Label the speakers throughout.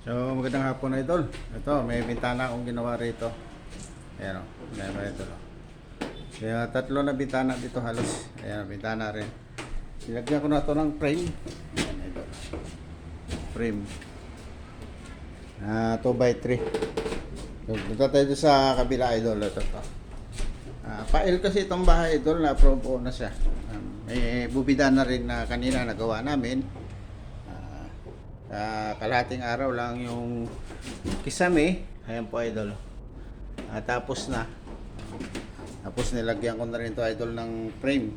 Speaker 1: So magandang hapon idol. Ito, may bintana akong ginawa rito. Ayan o, may ito. Kaya tatlo na bintana dito halos. Ayan, bintana rin. Nilagyan ko na ito ng frame. Ayan idol. Frame. 2x3. So, dito tayo sa kabila idol. Ito to. Pail kasi itong bahay idol na probo na siya. May bubida na rin na kanina nagawa namin. Kalahating araw lang yung kisame. Ayan po idol. Tapos na. Tapos nilagyan ko na rin to idol ng frame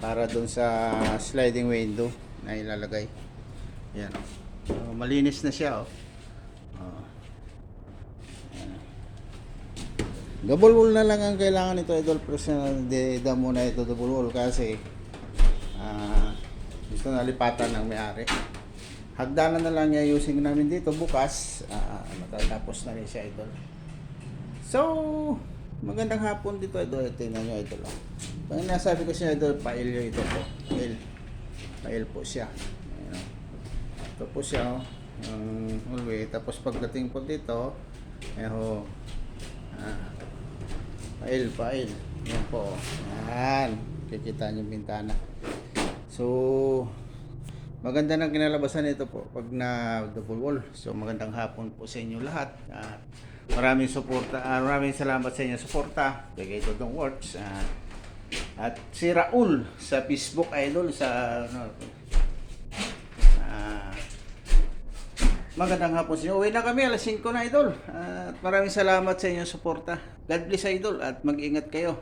Speaker 1: para dun sa sliding window na ilalagay. Ayan o. Malinis na siya o. Double wall na lang ang kailangan nito idol. Pero sinadida muna ito double wall kasi gusto na lipatan ng may-ari. Hagdanan na lang niya using namin dito bukas. Matatapos na rin siya idol. So, magandang hapon dito idol. Tingnan nyo idol. Pag nasabi ko siya idol, pail yun ito po. Pail po siya. Ayan. Ito po siya yung hallway. Tapos pagdating po dito, pail. Yan po. Yan. Kikita nyo yung bintana. So, maganda ng kinalabasan nito po pag na double wall. So magandang hapon po sa inyo lahat. Maraming suporta, maraming salamat sa inyo suporta. Kay Dodong Works. At si Raul sa Facebook idol sa magandang hapon sa inyo. Uwi na kami alas 5 na idol. At maraming salamat sa inyo suporta. God bless idol at mag-ingat kayo.